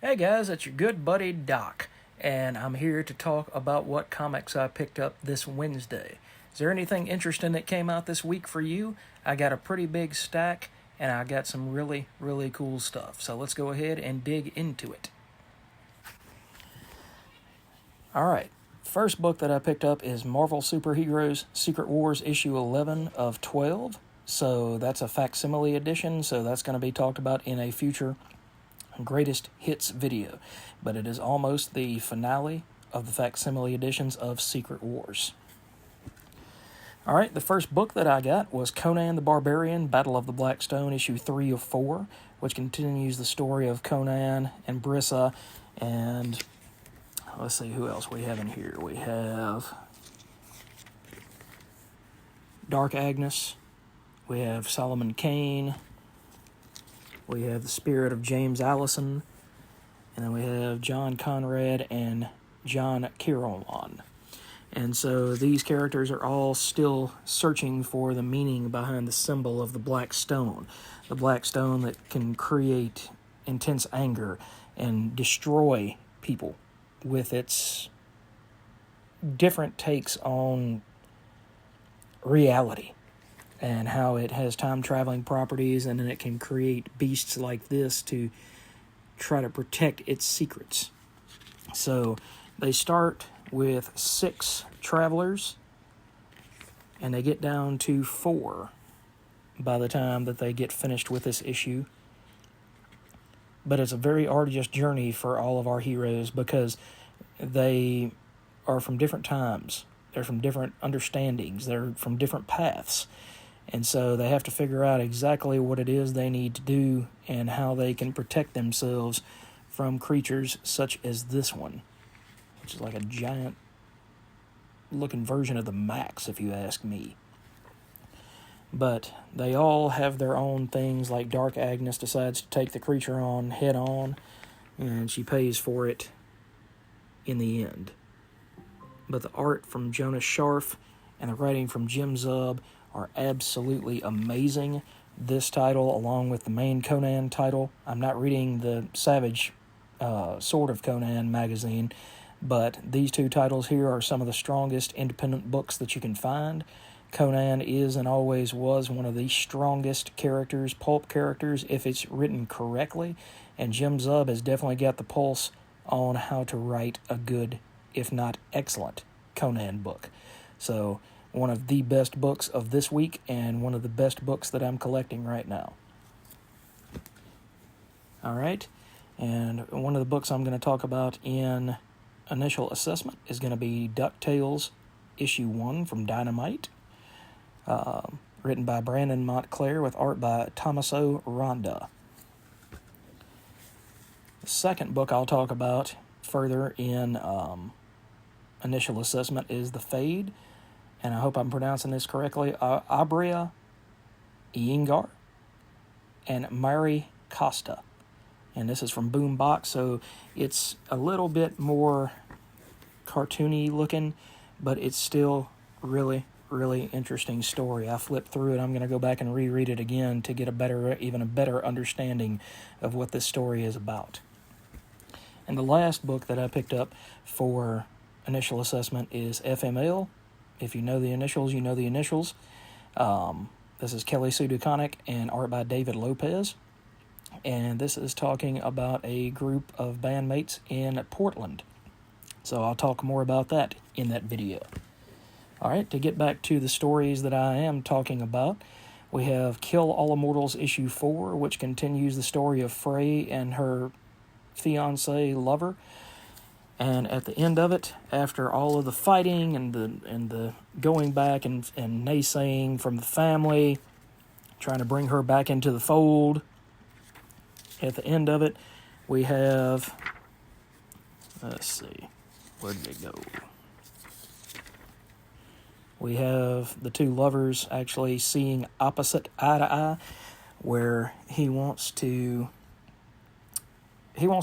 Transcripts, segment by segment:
Hey guys, it's your good buddy Doc, and I'm here to talk about what comics I picked up this Wednesday. Is there anything interesting that came out this week for you? I got a pretty big stack, and I got some really, really cool stuff. So let's go ahead and dig into it. Alright, first book that I picked up is Marvel Superheroes Secret Wars issue 11 of 12. So that's a facsimile edition, so that's going to be talked about in a future greatest hits video, but it is almost the finale of the facsimile editions of Secret Wars. Alright, the first book that I got was Conan the Barbarian, Battle of the Black Stone, issue 3 of 4, which continues the story of Conan and Brissa, and let's see who else we have in here. We have Dark Agnes, we have Solomon Kane, we have the spirit of James Allison, and then we have John Conrad and John Kirowan. And so these characters are all still searching for the meaning behind the symbol of the black stone. The black stone that can create intense anger and destroy people with its different takes on reality, and how it has time-traveling properties, and then it can create beasts like this to try to protect its secrets. So they start with 6 travelers, and they get down to 4 by the time that they get finished with this issue. But it's a very arduous journey for all of our heroes, because they are from different times. They're from different understandings. They're from different paths. And so they have to figure out exactly what it is they need to do and how they can protect themselves from creatures such as this one, which is like a giant looking version of the Max, if you ask me. But they all have their own things, like Dark Agnes decides to take the creature on head on, and she pays for it in the end. But the art from Jonas Scharf and the writing from Jim Zub are absolutely amazing. This title, along with the main Conan title, I'm not reading the Savage Sword of Conan magazine, but these 2 titles here are some of the strongest independent books that you can find. Conan is and always was one of the strongest characters, pulp characters, if it's written correctly, and Jim Zub has definitely got the pulse on how to write a good, if not excellent, Conan book. So one of the best books of this week, and one of the best books that I'm collecting right now. Alright, and one of the books I'm going to talk about in initial assessment is going to be DuckTales issue 1 from Dynamite, written by Brandon Montclair with art by Tommaso Ronda. The second book I'll talk about further in initial assessment is The Fade, and I hope I'm pronouncing this correctly, Abria Iyengar and Mari Costa. And this is from Boombox, so it's a little bit more cartoony looking, but it's still really, really interesting story. I flipped through it. I'm going to go back and reread it again to get even a better understanding of what this story is about. And the last book that I picked up for initial assessment is FML. If you know the initials, you know the initials. This is Kelly Sue DeConnick and art by David Lopez. And this is talking about a group of bandmates in Portland. So I'll talk more about that in that video. Alright, to get back to the stories that I am talking about, we have Kill All Immortals issue 4, which continues the story of Frey and her fiancé lover. And at the end of it, after all of the fighting and the going back and naysaying from the family, trying to bring her back into the fold, at the end of it, we have, let's see, where did it go? We have the 2 lovers actually seeing opposite eye to eye, where he wants to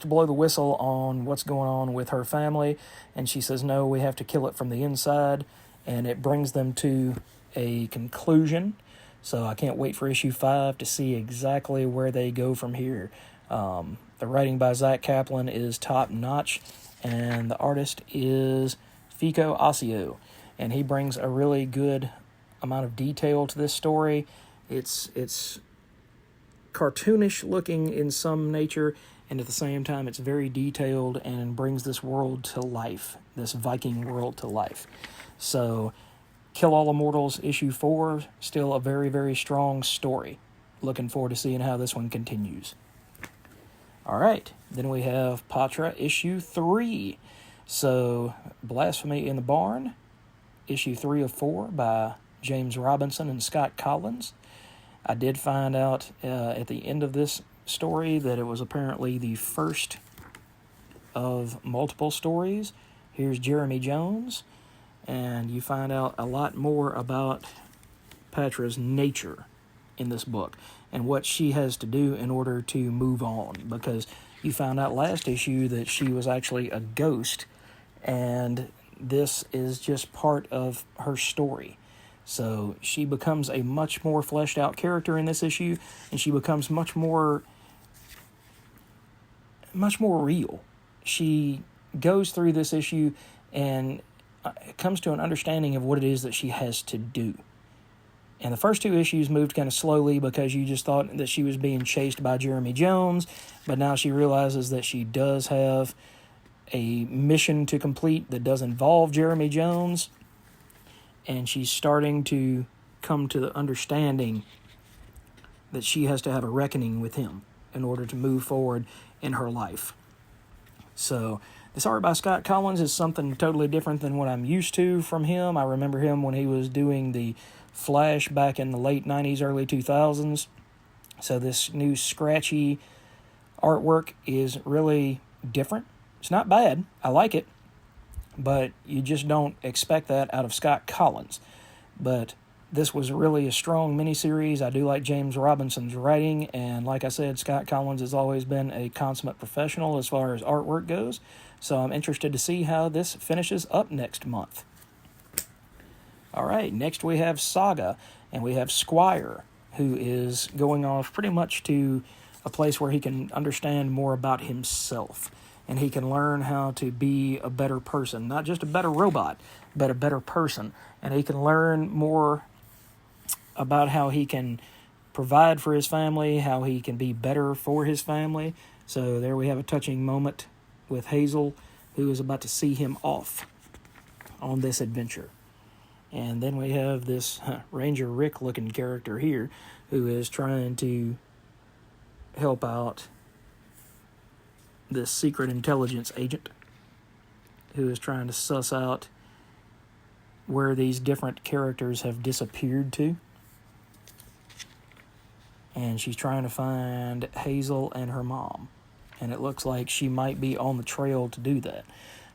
blow the whistle on what's going on with her family, and she says, no, we have to kill it from the inside, and it brings them to a conclusion. So I can't wait for issue 5 to see exactly where they go from here. They're The writing by Zach Kaplan is top-notch, and the artist is Fico Asio, and he brings a really good amount of detail to this story. It's cartoonish looking in some nature, and at the same time it's very detailed and brings this world to life, this Viking world to life. So Kill All Immortals issue 4, still a very, very strong story. Looking forward to seeing how this one continues. Alright, then we have Patra issue 3. So Blasphemy in the Barn, issue 3 of 4 by James Robinson and Scott Collins. I did find out at the end of this story that it was apparently the first of multiple stories. Here's Jeremy Jones, and you find out a lot more about Patra's nature in this book and what she has to do in order to move on, because you found out last issue that she was actually a ghost, and this is just part of her story. So she becomes a much more fleshed out character in this issue, and she becomes much more real. She goes through this issue and comes to an understanding of what it is that she has to do. And the first 2 issues moved kind of slowly because you just thought that she was being chased by Jeremy Jones, but now she realizes that she does have a mission to complete that does involve Jeremy Jones, and she's starting to come to the understanding that she has to have a reckoning with him in order to move forward in her life. So this art by Scott Collins is something totally different than what I'm used to from him. I remember him when he was doing the Flash back in the late 90s, early 2000s. So this new scratchy artwork is really different. It's not bad. I like it. But you just don't expect that out of Scott Collins. But this was really a strong miniseries. I do like James Robinson's writing, and like I said, Scott Collins has always been a consummate professional as far as artwork goes. So I'm interested to see how this finishes up next month. All right, next we have Saga, and we have Squire, who is going off pretty much to a place where he can understand more about himself. And he can learn how to be a better person, not just a better robot, but a better person. And he can learn more about how he can provide for his family, how he can be better for his family. So there we have a touching moment with Hazel, who is about to see him off on this adventure. And then we have this Ranger Rick looking character here, who is trying to help out this secret intelligence agent who is trying to suss out where these different characters have disappeared to. And she's trying to find Hazel and her mom. And it looks like she might be on the trail to do that.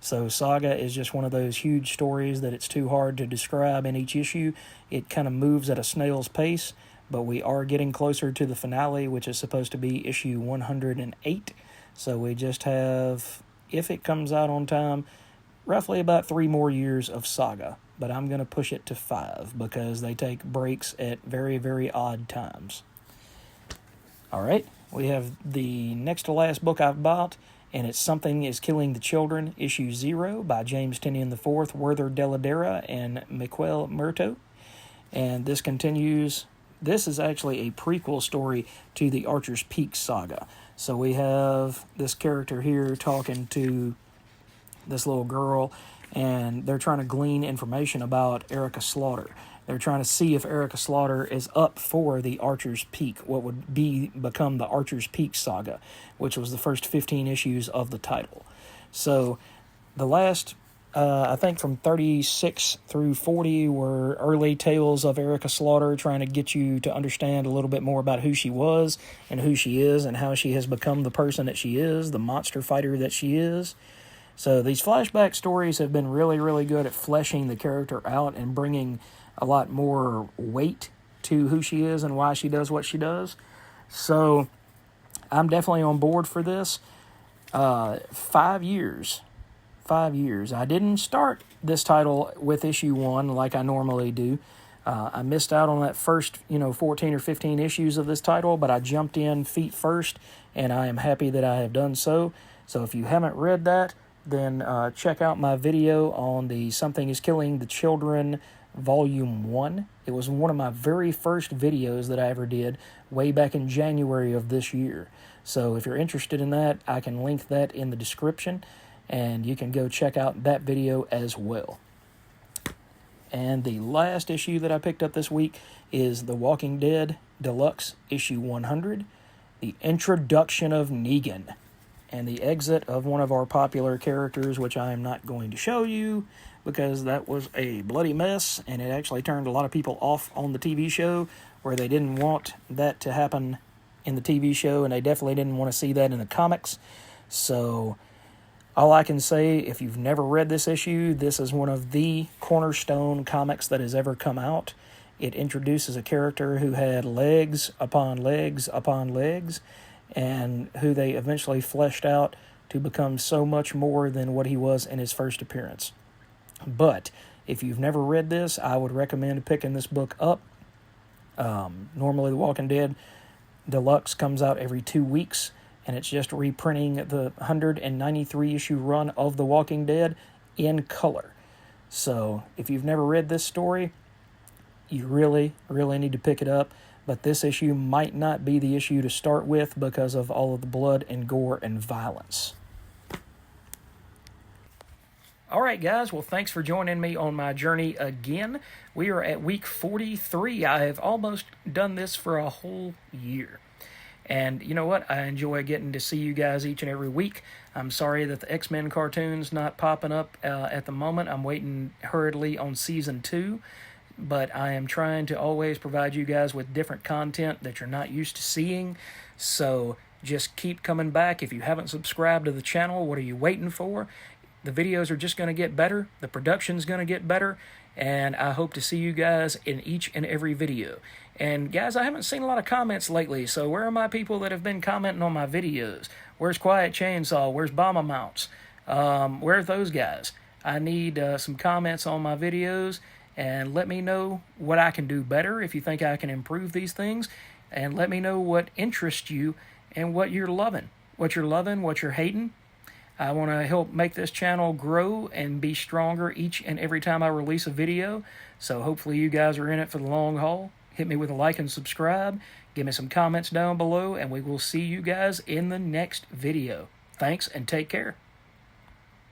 So Saga is just one of those huge stories that it's too hard to describe in each issue. It kind of moves at a snail's pace, but we are getting closer to the finale, which is supposed to be issue 108. So we just have, if it comes out on time, roughly about 3 more years of Saga. But I'm going to push it to 5 because they take breaks at very, very odd times. All right, we have the next to last book I've bought, and it's Something is Killing the Children, issue 0 by James Tynion IV, Werther Deladera, and Miquel Murto. And this continues. This is actually a prequel story to the Archer's Peak saga. So we have this character here talking to this little girl, and they're trying to glean information about Erica Slaughter. They're trying to see if Erica Slaughter is up for the Archer's Peak, what would become the Archer's Peak saga, which was the first 15 issues of the title. So the last, I think from 36 through 40 were early tales of Erica Slaughter, trying to get you to understand a little bit more about who she was and who she is and how she has become the person that she is, the monster fighter that she is. So these flashback stories have been really, really good at fleshing the character out and bringing a lot more weight to who she is and why she does what she does. So I'm definitely on board for this. 5 years. 5 years. I didn't start this title with issue 1 like I normally do. I missed out on that first, 14 or 15 issues of this title, but I jumped in feet first and I am happy that I have done so. So if you haven't read that, then check out my video on the Something is Killing the Children Volume 1. It was one of my very first videos that I ever did way back in January of this year. So if you're interested in that, I can link that in the description, and you can go check out that video as well. And the last issue that I picked up this week is The Walking Dead Deluxe Issue 100, The Introduction of Negan, and the exit of one of our popular characters, which I am not going to show you because that was a bloody mess, and it actually turned a lot of people off on the TV show, where they didn't want that to happen in the TV show, and they definitely didn't want to see that in the comics. So all I can say, if you've never read this issue, this is one of the cornerstone comics that has ever come out. It introduces a character who had legs upon legs upon legs, and who they eventually fleshed out to become so much more than what he was in his first appearance. But if you've never read this, I would recommend picking this book up. Normally The Walking Dead Deluxe comes out every 2 weeks, and it's just reprinting the 193 issue run of The Walking Dead in color. So if you've never read this story, you really, really need to pick it up. But this issue might not be the issue to start with because of all of the blood and gore and violence. All right, guys. Well, thanks for joining me on my journey again. We are at week 43. I have almost done this for a whole year. And you know what? I enjoy getting to see you guys each and every week. I'm sorry that the X-Men cartoon's not popping up at the moment. I'm waiting hurriedly on Season 2. But I am trying to always provide you guys with different content that you're not used to seeing. So just keep coming back. If you haven't subscribed to the channel, what are you waiting for? The videos are just going to get better. The production's going to get better. And I hope to see you guys in each and every video. And guys, I haven't seen a lot of comments lately. So where are my people that have been commenting on my videos? Where's Quiet Chainsaw? Where's Bomber Mounts? Where's those guys? I need some comments on my videos. And let me know what I can do better if you think I can improve these things. And let me know what interests you and what you're loving. What you're hating. I want to help make this channel grow and be stronger each and every time I release a video. So hopefully you guys are in it for the long haul. Hit me with a like and subscribe. Give me some comments down below. And we will see you guys in the next video. Thanks and take care.